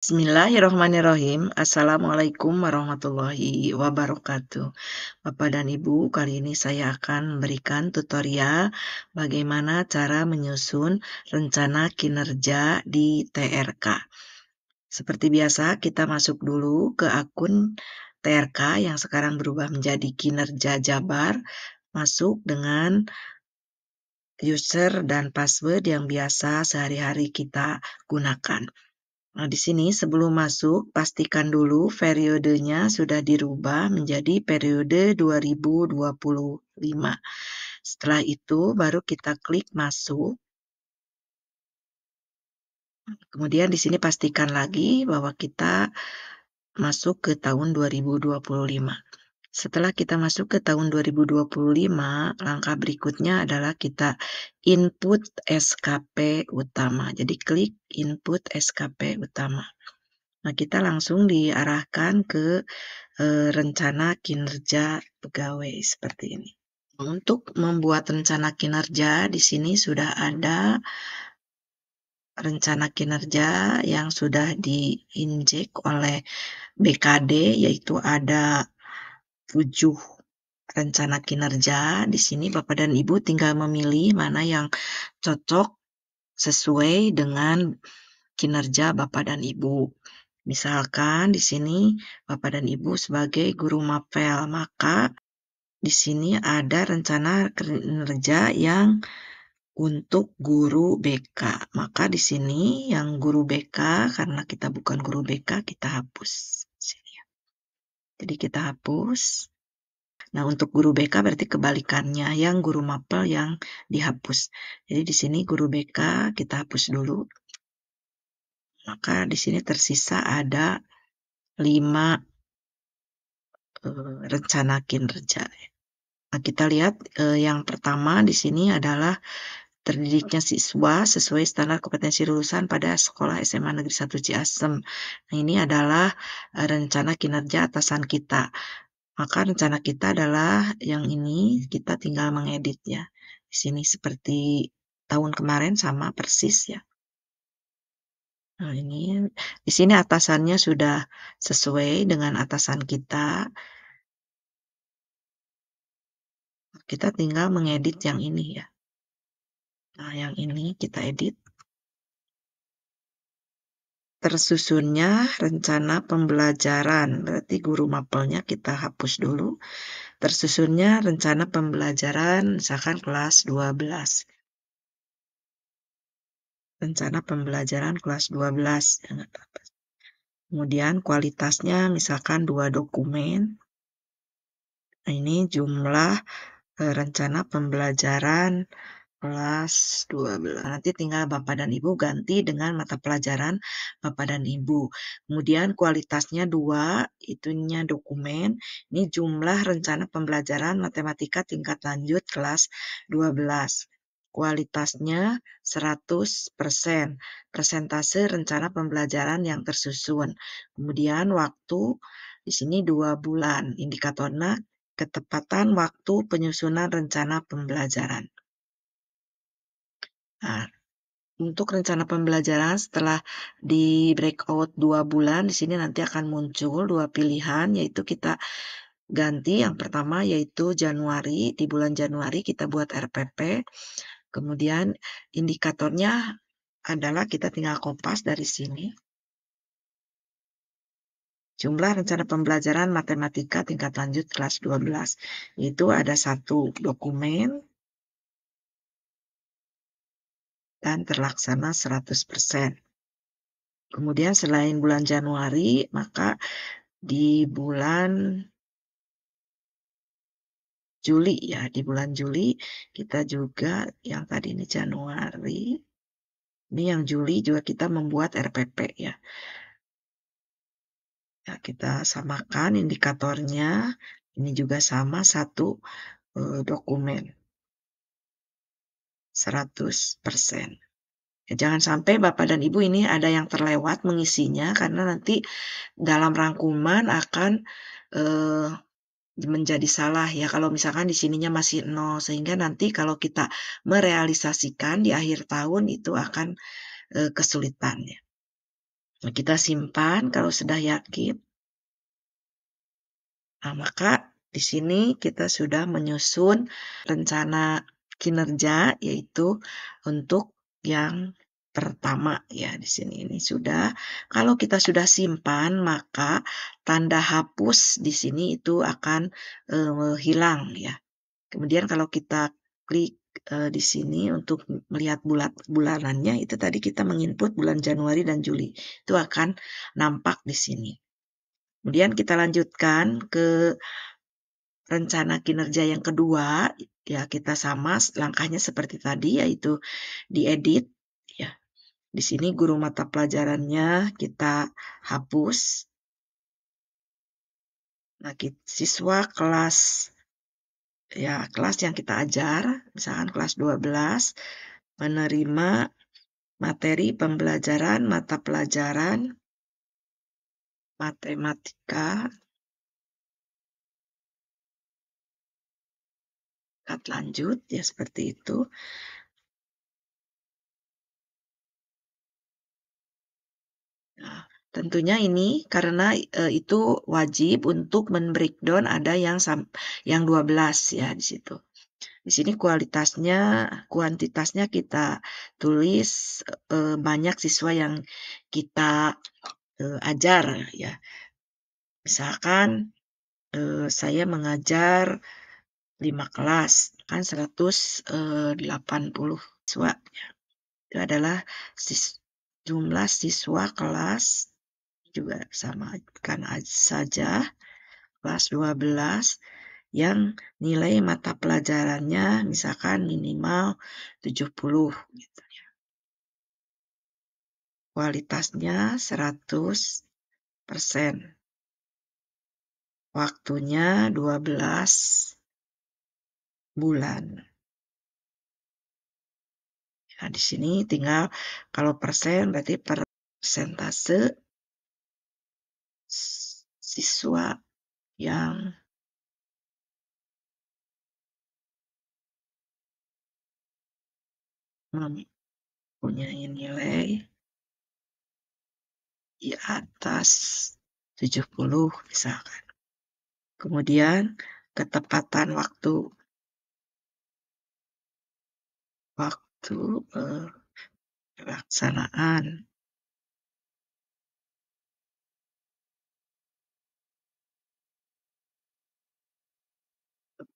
Bismillahirrohmanirrohim. Assalamualaikum warahmatullahi wabarakatuh. Bapak dan Ibu, kali ini saya akan memberikan tutorial bagaimana cara menyusun rencana kinerja di TRK. Seperti biasa, kita masuk dulu ke akun TRK yang sekarang berubah menjadi Kinerja Jabar. Masuk dengan user dan password yang biasa sehari-hari kita gunakan. Nah, di sini sebelum masuk, pastikan dulu periodenya sudah dirubah menjadi periode 2025. Setelah itu, baru kita klik masuk. Kemudian di sini pastikan lagi bahwa kita masuk ke tahun 2025. Setelah kita masuk ke tahun 2025, langkah berikutnya adalah kita input SKP utama. Jadi klik input SKP utama. Nah, kita langsung diarahkan ke rencana kinerja pegawai seperti ini. Untuk membuat rencana kinerja, di sini sudah ada rencana kinerja yang sudah diinjek oleh BKD, yaitu ada 7 rencana kinerja. Di sini Bapak dan Ibu tinggal memilih mana yang cocok sesuai dengan kinerja Bapak dan Ibu. Misalkan di sini Bapak dan Ibu sebagai guru mapel, maka di sini ada rencana kinerja yang untuk guru BK. Maka di sini yang guru BK, karena kita bukan guru BK, kita hapus. Sini. Jadi kita hapus. Nah, untuk guru BK berarti kebalikannya, yang guru mapel yang dihapus. Jadi di sini guru BK kita hapus dulu. Maka di sini tersisa ada 5 rencana kinerja. Nah, kita lihat yang pertama di sini adalah terdidiknya siswa sesuai standar kompetensi lulusan pada Sekolah SMA Negeri 1 Ciasem. Nah, ini adalah rencana kinerja atasan kita. Maka rencana kita adalah yang ini, kita tinggal mengeditnya. Di sini seperti tahun kemarin sama persis ya. Nah, ini di sini atasannya sudah sesuai dengan atasan kita. Kita tinggal mengedit yang ini ya. Nah, yang ini kita edit. Tersusunnya rencana pembelajaran, berarti guru mapelnya kita hapus dulu. Tersusunnya rencana pembelajaran, misalkan kelas 12. Rencana pembelajaran kelas 12. Kemudian kualitasnya misalkan 2 dokumen. Nah, ini jumlah rencana pembelajaran kelas 12. Nanti tinggal Bapak dan Ibu ganti dengan mata pelajaran Bapak dan Ibu. Kemudian kualitasnya 2, itunya dokumen. Ini jumlah rencana pembelajaran matematika tingkat lanjut kelas 12. Kualitasnya 100%. Persentase rencana pembelajaran yang tersusun. Kemudian waktu di sini 2 bulan. Indikatornya ketepatan waktu penyusunan rencana pembelajaran. Nah, untuk rencana pembelajaran setelah di breakout 2 bulan, di sini nanti akan muncul 2 pilihan, yaitu kita ganti. Yang pertama yaitu Januari, di bulan Januari kita buat RPP. Kemudian indikatornya adalah kita tinggal kopas dari sini. Jumlah rencana pembelajaran matematika tingkat lanjut kelas 12. Itu ada 1 dokumen dan terlaksana 100%. Kemudian selain bulan Januari, maka di bulan Juli ya, di bulan Juli kita juga yang tadi ini Januari, ini yang Juli juga kita membuat RPP ya. Ya, kita samakan indikatornya, ini juga sama 1 dokumen 100%. Ya, jangan sampai Bapak dan Ibu ini ada yang terlewat mengisinya, karena nanti dalam rangkuman akan menjadi salah ya kalau misalkan di sininya masih 0, sehingga nanti kalau kita merealisasikan di akhir tahun itu akan kesulitan ya. Nah, kita simpan kalau sudah yakin. Nah, maka di sini kita sudah menyusun rencana kinerja, yaitu untuk yang pertama ya di sini ini sudah. Kalau kita sudah simpan, maka tanda hapus di sini itu akan hilang ya. Kemudian kalau kita klik di sini untuk melihat bulanannya, itu tadi kita menginput bulan Januari dan Juli. Itu akan nampak di sini. Kemudian kita lanjutkan ke rencana kinerja yang kedua, ya kita sama langkahnya seperti tadi, yaitu diedit. Ya, di sini guru mata pelajarannya kita hapus. Nah, siswa kelas kelas yang kita ajar, misalkan kelas 12, menerima materi pembelajaran mata pelajaran matematika tingkat lanjut, ya seperti itu. Nah, tentunya ini karena itu wajib untuk men-breakdown ada yang 12 ya di situ. Di sini kuantitasnya kita tulis banyak siswa yang kita ajar ya. Misalkan saya mengajar 5 kelas, kan 180 siswa. Itu adalah jumlah siswa kelas, juga samakan saja, kelas 12 yang nilai mata pelajarannya misalkan minimal 70 gitu. Kualitasnya 100%. Waktunya 12 bulan. Nah, di sini tinggal kalau persen berarti persentase siswa yang mempunyai nilai di atas 70 misalkan. Kemudian ketepatan waktu pelaksanaan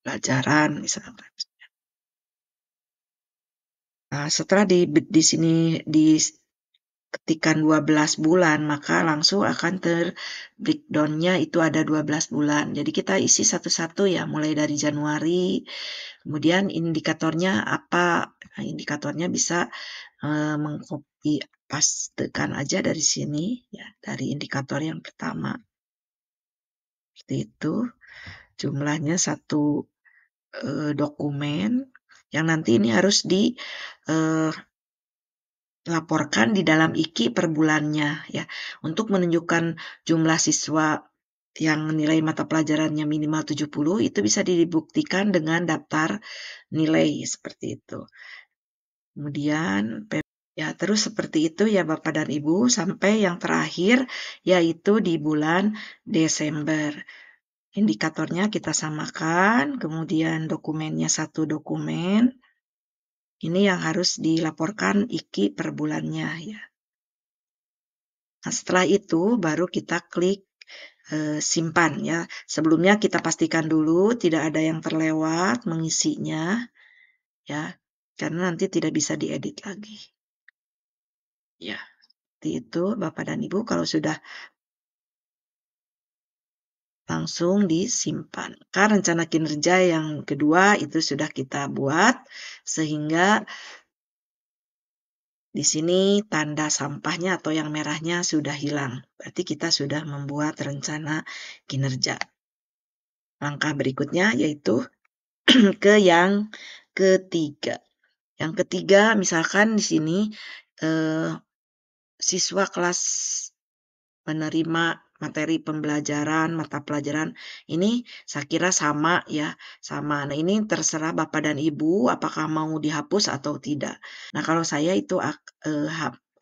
pelajaran misalkan. Nah, setelah di sini diketikkan 12 bulan, maka langsung akan breakdown-nya itu ada 12 bulan. Jadi kita isi satu-satu ya, mulai dari Januari, kemudian indikatornya apa? Nah, indikatornya bisa mengcopy pastekan aja dari sini ya, dari indikator yang pertama. Seperti itu. Jumlahnya satu dokumen yang nanti ini harus dilaporkan di dalam IKI per bulannya ya. Untuk menunjukkan jumlah siswa yang nilai mata pelajarannya minimal 70 itu bisa dibuktikan dengan daftar nilai seperti itu. Kemudian ya terus seperti itu ya Bapak dan Ibu sampai yang terakhir yaitu di bulan Desember. Indikatornya kita samakan, kemudian dokumennya satu dokumen. Ini yang harus dilaporkan IKI per bulannya ya. Nah, setelah itu baru kita klik simpan ya. Sebelumnya kita pastikan dulu tidak ada yang terlewat mengisinya ya. Karena nanti tidak bisa diedit lagi. Ya, seperti itu Bapak dan Ibu kalau sudah langsung disimpan. Karena rencana kinerja yang kedua itu sudah kita buat sehingga di sini tanda sampahnya atau yang merahnya sudah hilang. Berarti kita sudah membuat rencana kinerja. Langkah berikutnya yaitu ke yang ketiga. Yang ketiga misalkan di sini siswa kelas menerima materi pembelajaran, mata pelajaran ini saya kira sama ya, sama. Nah, ini terserah Bapak dan Ibu apakah mau dihapus atau tidak. Nah, kalau saya itu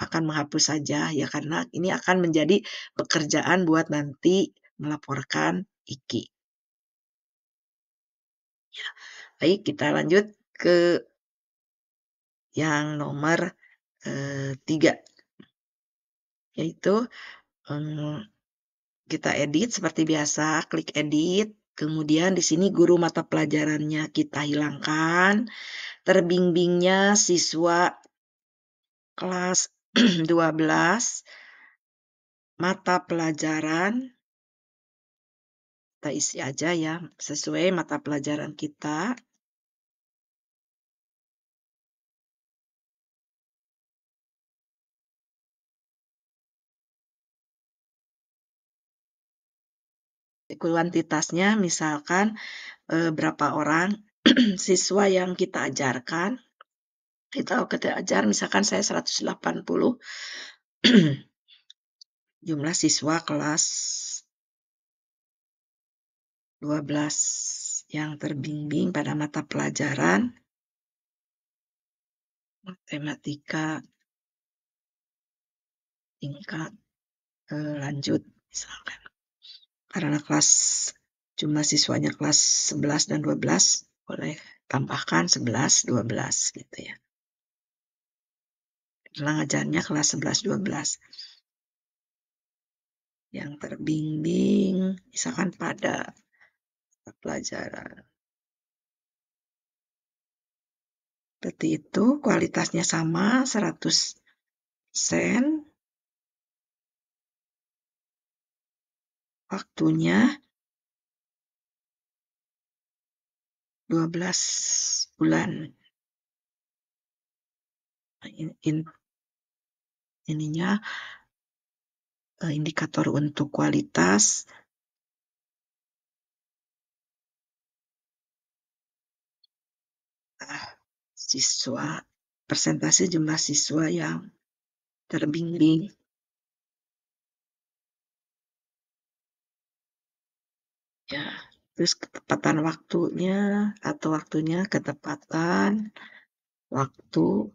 akan menghapus saja ya, karena ini akan menjadi pekerjaan buat nanti melaporkan IKI. Baik, kita lanjut ke yang nomor 3, yaitu kita edit seperti biasa, klik edit. Kemudian di sini guru mata pelajarannya kita hilangkan. Terbimbingnya siswa kelas 12, mata pelajaran kita isi aja ya, sesuai mata pelajaran kita. Kuantitasnya misalkan berapa orang siswa yang kita ajarkan. Kita ajar misalkan saya 180 jumlah siswa kelas 12 yang terbimbing pada mata pelajaran matematika tingkat lanjut misalkan. Karena jumlah siswanya kelas 11 dan 12, boleh tambahkan 11, 12 gitu ya. Karena ngajarnya kelas 11, 12. Yang terbimbing misalkan pada pelajaran. Seperti itu, kualitasnya sama 100%. Waktunya 12 bulan. Ininya indikator untuk kualitas siswa, persentase jumlah siswa yang terbimbing. Ya, terus ketepatan waktunya atau ketepatan waktu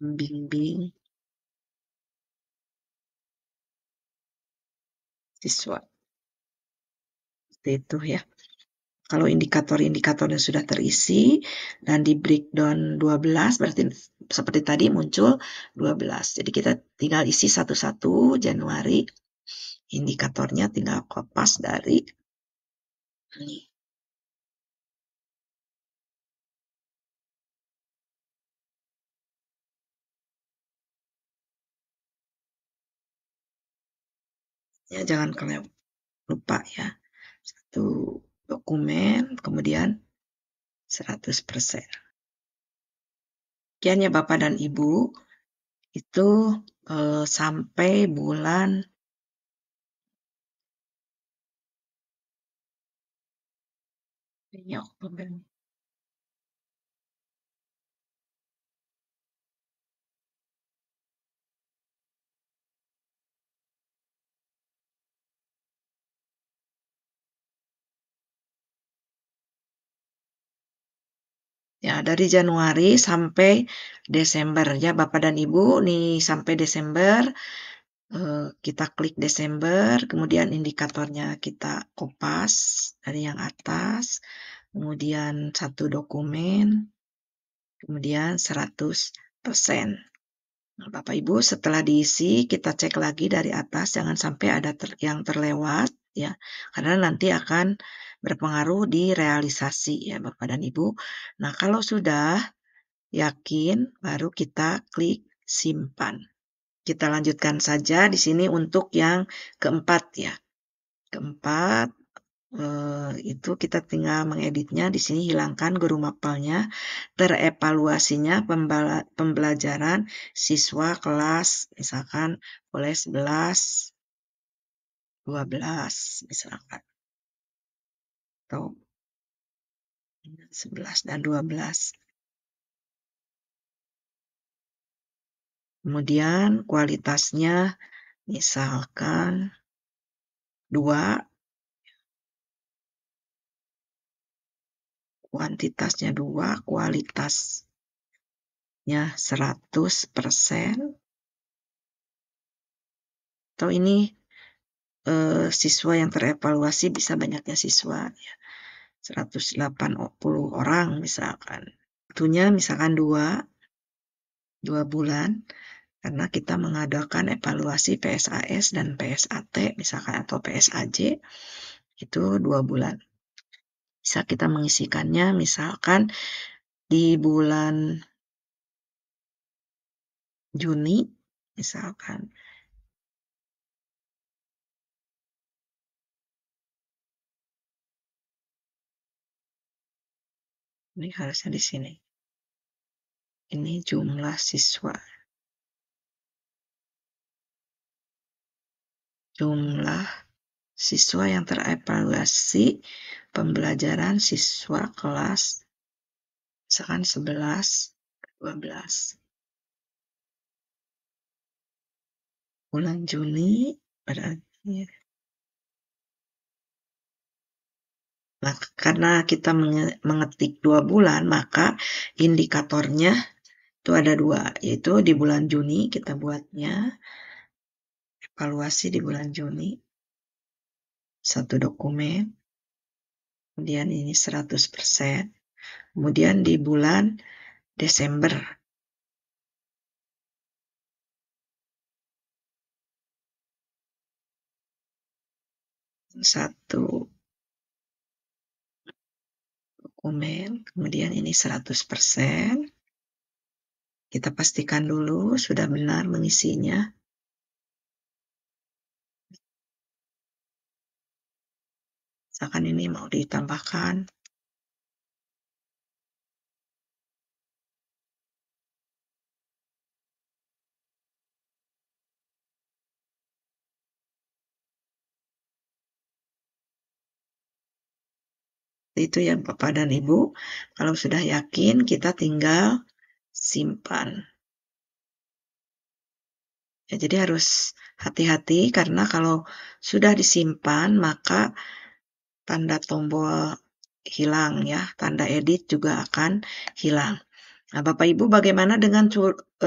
membimbing siswa. Seperti itu ya. Kalau indikator-indikatornya sudah terisi dan di breakdown 12, berarti seperti tadi muncul 12. Jadi kita tinggal isi satu-satu Januari, indikatornya tinggal kopas dari ini. Ya, jangan lupa ya. Satu dokumen, kemudian 100%. Sekian ya Bapak dan Ibu, itu sampai bulan Oktober. Ya, dari Januari sampai Desember ya Bapak dan Ibu, nih sampai Desember, kita klik Desember, kemudian indikatornya kita kopas dari yang atas, kemudian satu dokumen, kemudian 100%. Nah, Bapak Ibu, setelah diisi, kita cek lagi dari atas, jangan sampai ada yang terlewat, ya, karena nanti akan berpengaruh di realisasi, ya, Bapak dan Ibu. Nah, kalau sudah yakin, baru kita klik simpan. Kita lanjutkan saja di sini untuk yang keempat, ya. Keempat, itu kita tinggal mengeditnya. Di sini hilangkan guru mapelnya, terevaluasinya pembelajaran siswa kelas misalkan boleh 11, 12 misalkan, atau 11 dan 12. Kemudian kualitasnya misalkan 2, kuantitasnya 2, kualitasnya 100%, atau ini siswa yang terevaluasi bisa banyaknya siswa, ya, 180 orang misalkan. Waktunya misalkan 2 bulan, karena kita mengadakan evaluasi PSAS dan PSAT misalkan atau PSAJ, itu 2 bulan. Bisa kita mengisikannya misalkan di bulan Juni, misalkan. Ini harusnya di sini. Ini jumlah siswa. Jumlah siswa yang terevaluasi pembelajaran siswa kelas misalkan 11, 12. Bulan Juni berarti. Nah, karena kita mengetik 2 bulan, maka indikatornya itu ada 2, yaitu di bulan Juni kita buatnya evaluasi di bulan Juni, 1 dokumen, kemudian ini 100%, kemudian di bulan Desember, 1 dokumen, kemudian ini 100%. Kita pastikan dulu sudah benar mengisinya. Misalkan ini mau ditambahkan. Itu ya Bapak dan Ibu. Kalau sudah yakin, kita tinggal simpan. Ya, jadi harus hati-hati karena kalau sudah disimpan, maka tanda tombol hilang ya, tanda edit juga akan hilang. Nah, Bapak Ibu bagaimana dengan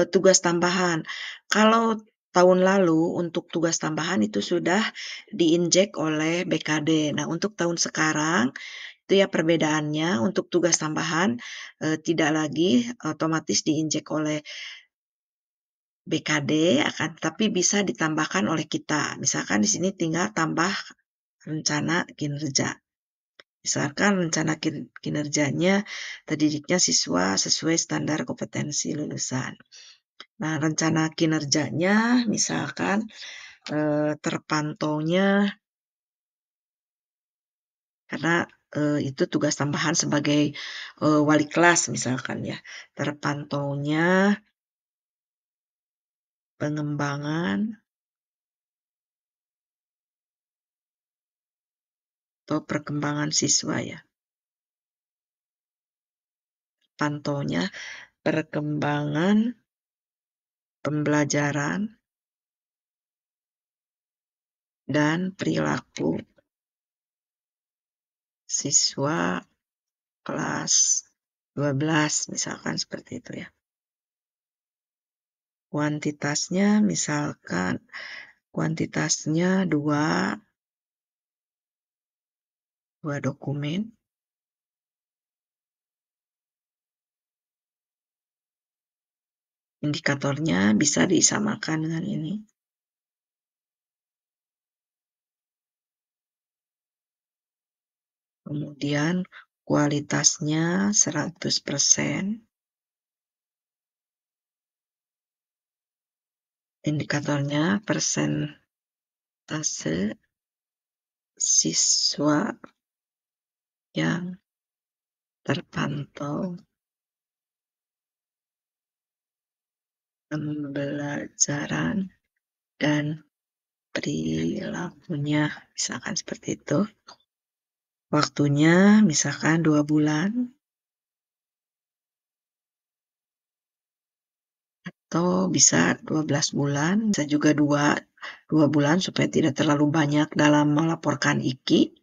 tugas tambahan? Kalau tahun lalu untuk tugas tambahan itu sudah diinjek oleh BKD. Nah, untuk tahun sekarang itu ya perbedaannya, untuk tugas tambahan tidak lagi otomatis diinjek oleh BKD, tapi bisa ditambahkan oleh kita. Misalkan di sini tinggal tambah rencana kinerja. Misalkan rencana kinerjanya terdidiknya siswa sesuai standar kompetensi lulusan. Nah, rencana kinerjanya misalkan terpantaunya, karena itu tugas tambahan sebagai wali kelas misalkan ya, terpantaunya pengembangan atau perkembangan siswa ya. Pantaunya perkembangan pembelajaran dan perilaku siswa kelas 12 misalkan seperti itu ya. Kuantitasnya misalkan kuantitasnya 2 dokumen. Indikatornya bisa disamakan dengan ini. Kemudian kualitasnya 100%. Indikatornya persentase siswa yang terpantau pembelajaran dan perilakunya, misalkan seperti itu. Waktunya misalkan 2 bulan atau bisa 12 bulan, bisa juga 2 bulan supaya tidak terlalu banyak dalam melaporkan IKI.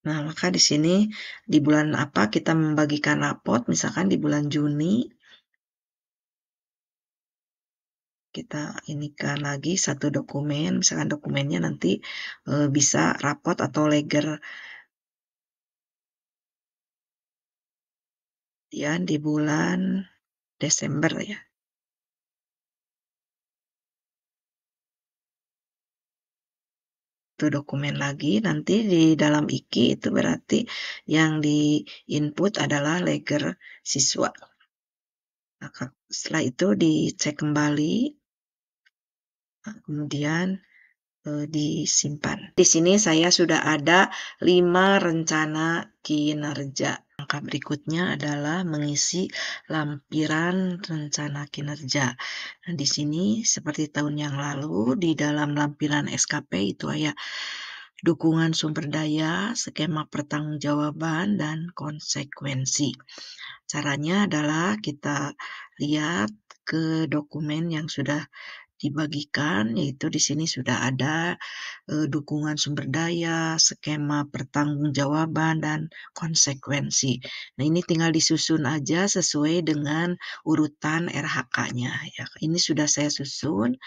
Nah, maka di sini di bulan apa kita membagikan rapot, misalkan di bulan Juni, kita inikan lagi satu dokumen, misalkan dokumennya nanti bisa rapot atau leger ya di bulan Desember ya. Itu dokumen lagi, nanti di dalam IKI itu berarti yang di input adalah leger siswa. Nah, setelah itu dicek kembali, kemudian disimpan. Di sini saya sudah ada 5 rencana kinerja. Langkah berikutnya adalah mengisi lampiran rencana kinerja. Nah, di sini seperti tahun yang lalu di dalam lampiran SKP itu ya dukungan sumber daya, skema pertanggungjawaban dan konsekuensi. Caranya adalah kita lihat ke dokumen yang sudah dibagikan, yaitu di sini sudah ada dukungan sumber daya, skema pertanggungjawaban, dan konsekuensi. Nah, ini tinggal disusun aja sesuai dengan urutan RHK-nya. Ya, ini sudah saya susun,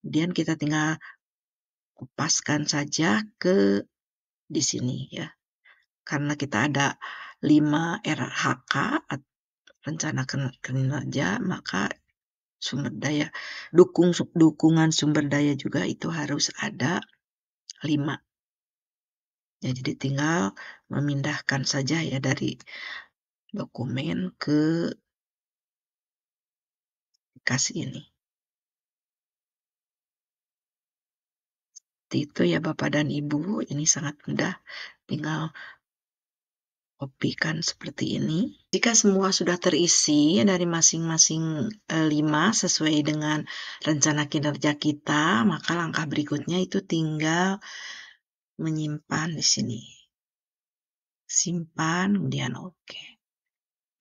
kemudian kita tinggal kupaskan saja ke di sini ya. Karena kita ada 5 RHK, rencana kinerja, maka sumber daya dukungan sumber daya juga itu harus ada 5. Ya, jadi tinggal memindahkan saja ya dari dokumen ke aplikasi ini. Itu ya Bapak dan Ibu, ini sangat mudah, tinggal kopikan seperti ini. Jika semua sudah terisi dari masing-masing 5 sesuai dengan rencana kinerja kita, maka langkah berikutnya itu tinggal menyimpan di sini. Simpan, kemudian oke.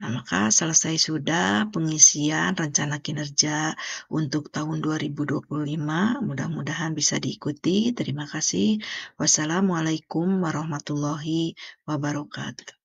Nah, maka selesai sudah pengisian rencana kinerja untuk tahun 2025. Mudah-mudahan bisa diikuti. Terima kasih. Wassalamualaikum warahmatullahi wabarakatuh.